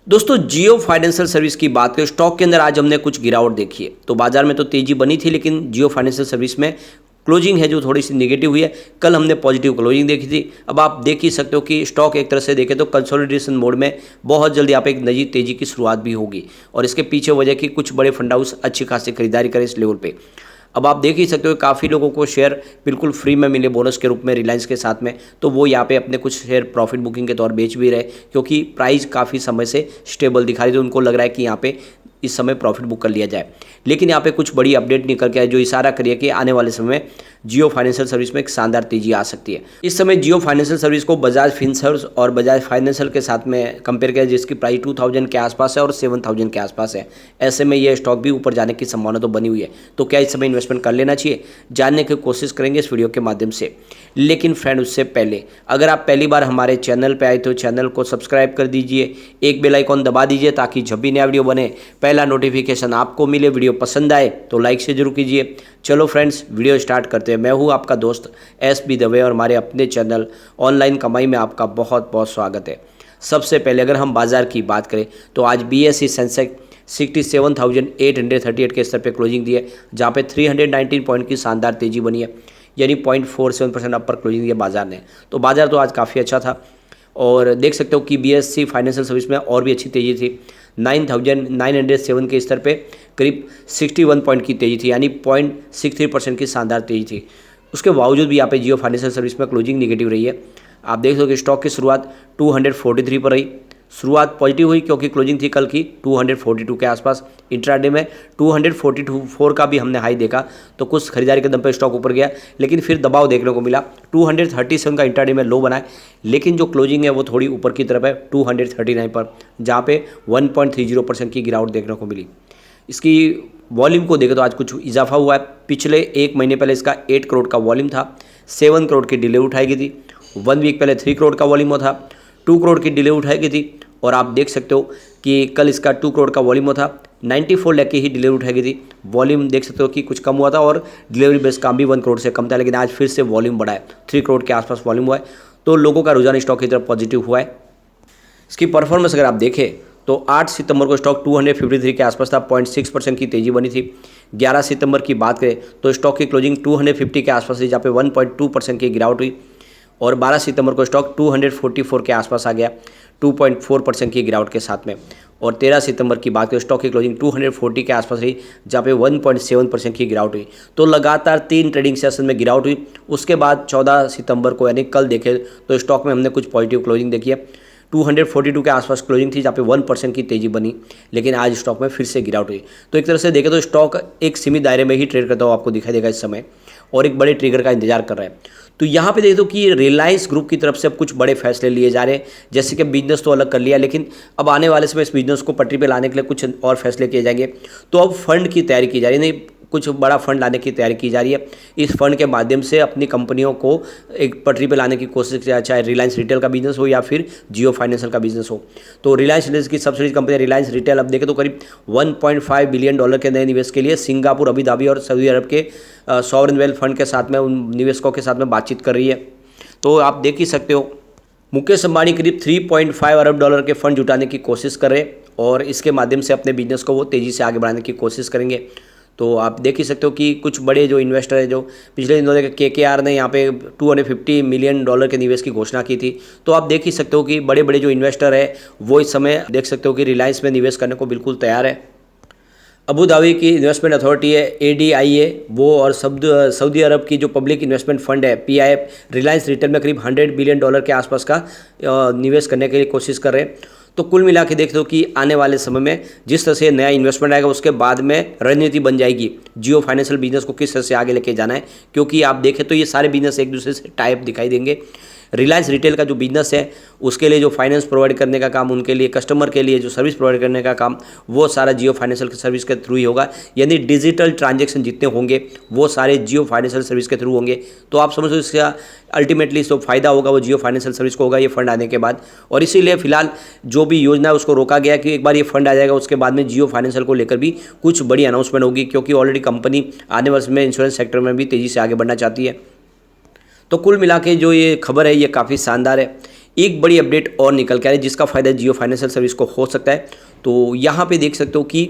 दोस्तों जियो financial service की बात करें, स्टॉक के अंदर आज हमने कुछ गिरावट देखी है। तो बाजार में तो तेजी बनी थी, लेकिन जियो फाइनेंशियल सर्विस में क्लोजिंग है जो थोड़ी सी नेगेटिव हुई है। कल हमने पॉजिटिव क्लोजिंग देखी थी। अब आप देख ही सकते हो कि स्टॉक एक तरह से देखें तो कंसोलिडेशन मोड में बहुत जल्दी यहाँ पे एक नई तेजी की शुरुआत भी होगी, और इसके पीछे वजह की कुछ बड़े फंड हाउस अच्छी खासी खरीदारी करें इस लेवल पे। अब आप देख ही सकते हो काफ़ी लोगों को शेयर बिल्कुल फ्री में मिले बोनस के रूप में रिलायंस के साथ में, तो वो यहाँ पे अपने कुछ शेयर प्रॉफिट बुकिंग के तौर बेच भी रहे, क्योंकि प्राइस काफ़ी समय से स्टेबल दिखा रही थी। तो उनको लग रहा है कि यहाँ पे इस समय प्रॉफिट बुक कर लिया जाए। लेकिन यहाँ पे कुछ बड़ी अपडेट निकल के आए जो इशारा करिए कि आने वाले समय में जियो फाइनेंशियल सर्विस में एक शानदार तेजी आ सकती है। इस समय जियो फाइनेंशियल सर्विस को बजाज फिनसर्व और बजाज फाइनेंशियल के साथ में कंपेयर किया, जिसकी प्राइस 2000 के आसपास है और 7000 के आसपास है। ऐसे में ये स्टॉक भी ऊपर जाने की संभावना तो बनी हुई है। तो क्या इस समय इन्वेस्टमेंट कर लेना चाहिए, जानने की कोशिश करेंगे इस वीडियो के माध्यम से। लेकिन फ्रेंड, उससे पहले अगर आप पहली बार हमारे चैनल पर आए तो चैनल को सब्सक्राइब कर दीजिए, एक बेल आइकॉन दबा दीजिए ताकि जब भी नया वीडियो बने पहला नोटिफिकेशन आपको मिले। वीडियो पसंद आए तो लाइक से जरूर कीजिए। चलो फ्रेंड्स, वीडियो स्टार्ट करते हैं। मैं हूं आपका दोस्त एस.बी. दवे और हमारे अपने चैनल ऑनलाइन कमाई में आपका बहुत बहुत स्वागत है। सबसे पहले अगर हम बाजार की बात करें तो आज BSE सेंसेक्स 67,838 के स्तर पर क्लोजिंग दी है, जहाँ पे 319 पॉइंट की शानदार तेजी बनी है, यानी 0.47% अपर क्लोजिंग दिया बाजार ने। तो बाजार तो आज काफ़ी अच्छा था, और देख सकते हो कि BSE फाइनेंशियल सर्विस में और भी अच्छी तेजी थी। 9,907 के स्तर पे करीब 61 पॉइंट की तेजी थी, यानी 0.63% की शानदार तेजी थी। उसके बावजूद भी यहाँ पे जियो फाइनेंशियल सर्विस में क्लोजिंग नेगेटिव रही है। आप देख सकते हो कि स्टॉक की शुरुआत 243 पर रही। शुरुआत पॉजिटिव हुई क्योंकि क्लोजिंग थी कल की 242 के आसपास। इंट्राडे में 244 का भी हमने हाई देखा, तो कुछ खरीदारी के दम पर स्टॉक ऊपर गया, लेकिन फिर दबाव देखने को मिला। 237 का इंट्राडे में लो बना है, लेकिन जो क्लोजिंग है वो थोड़ी ऊपर की तरफ है 239 पर, जहाँ पे 1.30% की गिरावट देखने को मिली। इसकी वॉल्यूम को देखें तो आज कुछ इजाफा हुआ है। पिछले एक महीने पहले इसका 8 करोड़ का वॉल्यूम था, 7 करोड़ की डिले उठाई गई थी। 1 वीक पहले 3 करोड़ का वॉल्यूम था, 2 करोड़ की डिले उठाई गई थी। और आप देख सकते हो कि कल इसका 2 करोड़ का वॉल्यूम था, 94 लाख की ही डिलीवरी उठाई गई थी। वॉल्यूम देख सकते हो कि कुछ कम हुआ था, और डिलीवरी बेस काम भी 1 करोड़ से कम था, लेकिन आज फिर से वॉल्यूम बढ़ा है, 3 करोड़ के आसपास वॉल्यूम हुआ है। तो लोगों का रुझान स्टॉक की तरफ पॉजिटिव हुआ है। इसकी परफॉर्मेंस अगर आप देखें तो 8 सितंबर को स्टॉक 253 के आसपास था, 0.6% की तेजी बनी थी। 11 सितंबर की बात करें तो स्टॉक की क्लोजिंग 250 के आसपास थी, जहाँ पे 1.2% की गिरावट हुई। और 12 सितंबर को स्टॉक 244 के आसपास आ गया, 2.4% की गिरावट के साथ में। और 13 सितंबर की बात करें स्टॉक की क्लोजिंग 240 के आसपास रही, जहाँ पे 1.7% की गिरावट हुई। तो लगातार 3 ट्रेडिंग सेशन में गिरावट हुई। उसके बाद 14 सितंबर को यानी कल देखें तो स्टॉक में हमने कुछ पॉजिटिव क्लोजिंग देखी है। 242 के आसपास क्लोजिंग थी, जहाँ पे 1% की तेजी बनी, लेकिन आज स्टॉक में फिर से गिरावट हुई। तो एक तरह से देखें तो स्टॉक एक सीमित दायरे में ही ट्रेड करता हुआ आपको दिखाई देगा इस समय, और एक बड़े ट्रिगर का इंतजार कर रहा है। तो यहाँ पे देख दो कि रिलायंस ग्रुप की तरफ से अब कुछ बड़े फैसले लिए जा रहे हैं, जैसे कि बिजनेस तो अलग कर लिया, लेकिन अब आने वाले समय इस बिजनेस को पटरी पे लाने के लिए कुछ और फैसले किए जाएंगे। तो अब फंड की तैयारी की जा रही है, नहीं कुछ बड़ा फंड लाने की तैयारी की जा रही है। इस फंड के माध्यम से अपनी कंपनियों को एक पटरी पे लाने की कोशिश की, चाहे रिलायंस रिटेल का बिजनेस हो या फिर जियो फाइनेंशियल का बिजनेस हो। तो रिलायंस रिटेल की सब्सिडी कंपनी रिलायंस रिटेल अब देखें तो करीब $1.5 बिलियन के नए निवेश के लिए सिंगापुर, अबू धाबी और सऊदी अरब के सॉवरेन वेल्थ फंड के साथ में, उन निवेशकों के साथ में बातचीत कर रही है। तो आप देख ही सकते हो मुकेश अंबानी करीब $3.5 अरब के फंड जुटाने की कोशिश कर रहे हैं, और इसके माध्यम से अपने बिजनेस को वो तेज़ी से आगे बढ़ाने की कोशिश करेंगे। तो आप देख ही सकते हो कि कुछ बड़े जो इन्वेस्टर है, जो पिछले दिनों KKR ने यहाँ पे $250 मिलियन के निवेश की घोषणा की थी। तो आप देख ही सकते हो कि बड़े बड़े जो इन्वेस्टर है वो इस समय देख सकते हो कि रिलायंस में निवेश करने को बिल्कुल तैयार है। अबू धाबी की इन्वेस्टमेंट अथॉरिटी है ADIA, वो और सऊदी अरब की जो पब्लिक इन्वेस्टमेंट फंड है PIF, रिलायंस रिटेल में करीब $100 बिलियन के आसपास का निवेश करने के लिए कोशिश कर रहे हैं। तो कुल मिला के देखते हो कि आने वाले समय में जिस तरह से नया इन्वेस्टमेंट आएगा, उसके बाद में रणनीति बन जाएगी जियो फाइनेंशियल बिजनेस को किस तरह से आगे लेके जाना है। क्योंकि आप देखें तो ये सारे बिजनेस एक दूसरे से टाइप दिखाई देंगे। रिलायंस रिटेल का जो बिजनेस है उसके लिए जो फाइनेंस प्रोवाइड करने का काम, उनके लिए कस्टमर के लिए जो सर्विस प्रोवाइड करने का काम, वो सारा जियो फाइनेंशियल सर्विस के थ्रू ही होगा। यानी डिजिटल ट्रांजैक्शन जितने होंगे वो सारे जियो फाइनेंशियल सर्विस के थ्रू होंगे। तो आप समझो इसका अल्टीमेटली जो फायदा होगा वो जियो फाइनेंशियल सर्विस को होगा ये फंड आने के बाद। और इसीलिए फिलहाल जो भी योजना है उसको रोका गया कि एक बार ये फंड आ जाएगा उसके बाद में जियो फाइनेंशियल को लेकर भी कुछ बड़ी अनाउंसमेंट होगी, क्योंकि ऑलरेडी कंपनी आने वाले में इंश्योरेंस सेक्टर में भी तेज़ी से आगे बढ़ना चाहती है। तो कुल मिला के जो ये खबर है ये काफ़ी शानदार है। एक बड़ी अपडेट और निकल के आ रही है जिसका फ़ायदा जियो फाइनेंशियल सर्विस को हो सकता है। तो यहाँ पे देख सकते हो कि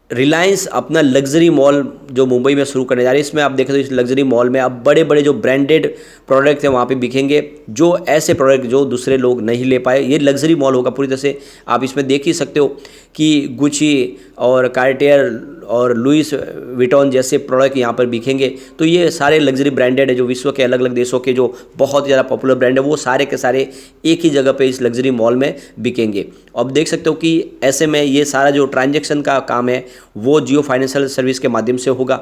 रिलायंस अपना लग्जरी मॉल जो मुंबई में शुरू करने जा रही है। इसमें आप देखें तो इस लग्जरी मॉल में अब बड़े बड़े जो ब्रांडेड प्रोडक्ट हैं वहाँ पे बिकेंगे, जो ऐसे प्रोडक्ट जो दूसरे लोग नहीं ले पाए। ये लग्जरी मॉल होगा पूरी तरह से। आप इसमें देख ही सकते हो कि गुची और कार्टियर और लुइस विटॉन जैसे प्रोडक्ट यहाँ पर बिकेंगे। तो ये सारे लग्जरी ब्रांडेड है जो विश्व के अलग अलग देशों के जो बहुत ज़्यादा पॉपुलर ब्रांड है, वो सारे के सारे एक ही जगह पे इस लग्जरी मॉल में बिकेंगे। अब देख सकते हो कि ऐसे में ये सारा जो ट्रांजैक्शन का काम है वो जियो फाइनेंशियल सर्विस के माध्यम से होगा।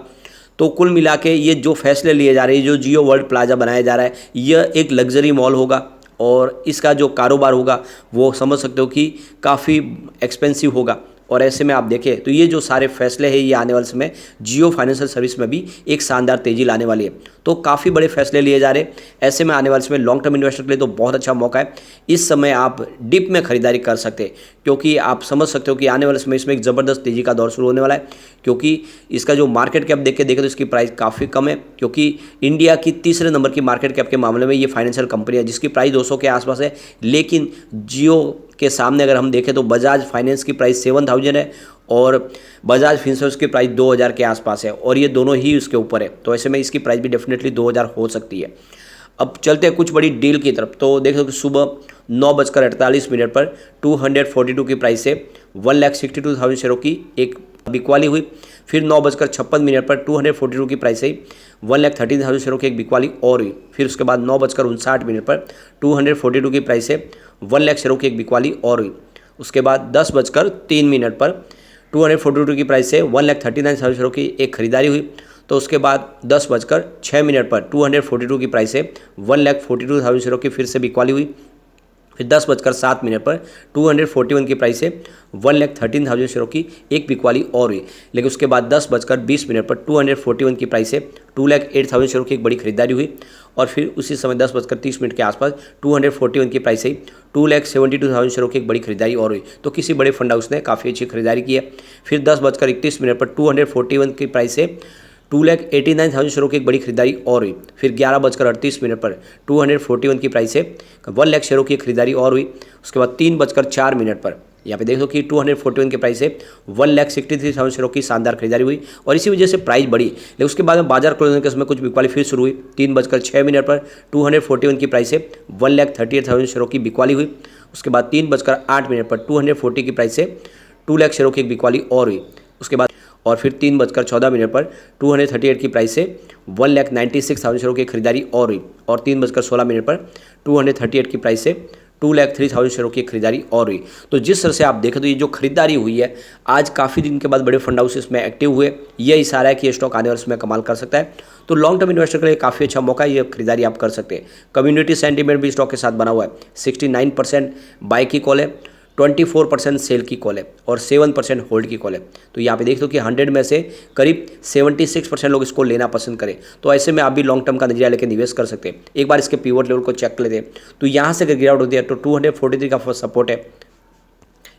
तो कुल मिला के ये जो फैसले लिए जा रहे हैं, जो जियो वर्ल्ड प्लाजा बनाया जा रहा है, यह एक लग्जरी मॉल होगा और इसका जो कारोबार होगा वो समझ सकते हो कि काफ़ी एक्सपेंसिव होगा। और ऐसे में आप देखें तो ये जो सारे फैसले हैं ये आने वाले समय जियो फाइनेंशियल सर्विस में भी एक शानदार तेज़ी लाने वाली है। तो काफ़ी बड़े फैसले लिए जा रहे हैं। ऐसे में आने वाले समय लॉन्ग टर्म इन्वेस्टर के लिए तो बहुत अच्छा मौका है। इस समय आप डिप में खरीदारी कर सकते हैं, क्योंकि आप समझ सकते हो कि आने वाले समय इसमें एक ज़बरदस्त तेज़ी का दौर शुरू होने वाला है। क्योंकि इसका जो मार्केट कैप देखें तो इसकी प्राइस काफ़ी कम है, क्योंकि इंडिया की तीसरे नंबर की मार्केट कैप के मामले में ये फाइनेंशियल कंपनी है जिसकी प्राइस 200 के आसपास है। लेकिन जियो के सामने अगर हम देखें तो बजाज फाइनेंस की प्राइस 7000 है और बजाज फिनसर्व की प्राइस 2000 के आसपास है, और ये दोनों ही उसके ऊपर है। तो ऐसे में इसकी प्राइस भी डेफिनेटली 2000 हो सकती है। अब चलते हैं कुछ बड़ी डील की तरफ। तो देखो कि सुबह 9:48 पर 242 की प्राइस से 1,62,000 शेयरों की एक बिकवाली हुई। फिर 9:56 पर 242 की प्राइस से 1,13,000 शेयरों की एक बिकवाली और हुई। फिर उसके बाद 9:59 पर 242 की प्राइस से 1,00,000 शेयरों की एक बिकवाली और हुई। उसके बाद 10:03 पर 242 की प्राइस से 1,39,000 शेयरों की एक खरीदारी हुई। तो उसके बाद 10:06 पर 242 की प्राइस से 1,42,000 शेयरों की फिर से बिकवाली हुई। फिर 10:07 पर 241 की प्राइस से 1,13,000 शेयरों की एक बिकवाली और हुई। लेकिन उसके बाद 10:20 पर 241 की प्राइस से 2,08,000 शेयरों की एक बड़ी खरीदारी हुई। और फिर उसी समय 10:30 के आसपास 241 की प्राइस से 2,72,000 शेयरों की एक बड़ी खरीदारी और हुई। तो किसी बड़े फंड हाउस ने काफ़ी अच्छी खरीदारी की है। फिर 10:31 पर 241 की प्राइस से 2,89,000 शेयरों की एक बड़ी खरीदारी और हुई। फिर 11:38 पर 241 की प्राइस से 1,00,000 शेयरों की खरीदारी और हुई। उसके बाद 3:04 पर यहाँ पे देखो कि 241 के प्राइस से 1,63,000 शेयरों की शानदार खरीदारी हुई और इसी वजह से प्राइस बढ़ी। लेकिन उसके बाद में बाजार क्लोजिंग के समय कुछ बिकवाली फिर शुरू हुई। 3:06 पर 241 की प्राइस से 1,38,000 शेयरों की बिकवाली हुई। उसके बाद 3:08 पर 240 की प्राइस से 2,00,000 शेयरों की एक बिकवाली और हुई। उसके बाद और फिर 3:14 पर 238 की प्राइस से 1,96,000 शेयरों की खरीदारी और हुई। और 3:16 पर 238 की प्राइस से 2,03,000 शेयरों की खरीदारी और हुई। तो जिस तरह से आप देखें तो ये जो खरीदारी हुई है आज काफ़ी दिन के बाद बड़े फंड हाउस इसमें एक्टिव हुए, यह इशारा है कि ये स्टॉक आने वाले समय कमाल कर सकता है। तो लॉन्ग टर्म इन्वेस्टर के लिए काफ़ी अच्छा मौका है, ये खरीदारी आप कर सकते हैं। कम्युनिटी सेंटीमेंट भी स्टॉक के साथ बना हुआ है। 69% बाय की कॉल है, 24% सेल की कॉल है और 7% होल्ड की कॉल है। तो यहाँ पे देख दो कि 100 में से करीब 76% लोग इसको लेना पसंद करें। तो ऐसे में आप भी लॉन्ग टर्म का नजरिया लेकर निवेश कर सकते हैं। एक बार इसके पिवट लेवल को चेक कर लेते हैं। तो यहाँ से अगर गिरावट होती है तो 243 का सपोर्ट है,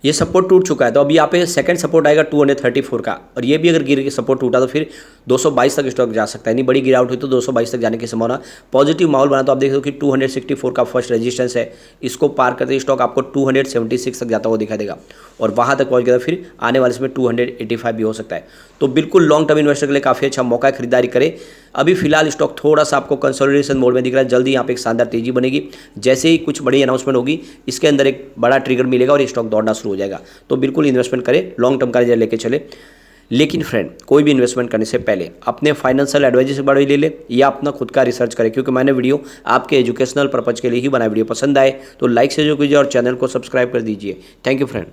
ये सपोर्ट टूट चुका है। तो अभी यहाँ पे सेकंड सपोर्ट आएगा 234 का, और ये भी अगर गिर के सपोर्ट टूटा तो फिर 222 तक स्टॉक जा सकता है। नहीं बड़ी गिरावट हुई तो 222 तक जाने की संभावना। पॉजिटिव माहौल बना तो आप देख सकते हो कि 264 का फर्स्ट रेजिस्टेंस है, इसको पार करते स्टॉक आपको 276 तक जाता हुआ दिखाई देगा और वहाँ तक पहुँच गया फिर आने वाले समय 285 भी हो सकता है। तो बिल्कुल लॉन्ग टर्म इन्वेस्टर के लिए काफ़ी अच्छा मौका है, खरीदारी करें। अभी फिलहाल स्टॉक थोड़ा सा आपको कंसोलिडेशन मोड में दिख रहा है, जल्दी यहाँ पे एक शानदार तेजी बनेगी। जैसे ही कुछ बड़ी अनाउंसमेंट होगी इसके अंदर एक बड़ा ट्रिगर मिलेगा और ये स्टॉक दौड़ना शुरू हो जाएगा। तो बिल्कुल इन्वेस्टमेंट करें, लॉन्ग टर्म का नजरिया लेके चले। लेकिन फ्रेंड, कोई भी इन्वेस्टमेंट करने से पहले अपने फाइनेंशियल एडवाइजर से बड़ी ले ले या अपना खुद का रिसर्च करें, क्योंकि मैंने वीडियो आपके एजुकेशनल पर्पज के लिए ही बनाया। वीडियो पसंद आए तो लाइक से जो कीजिए और चैनल को सब्सक्राइब कर दीजिए। Thank you friend.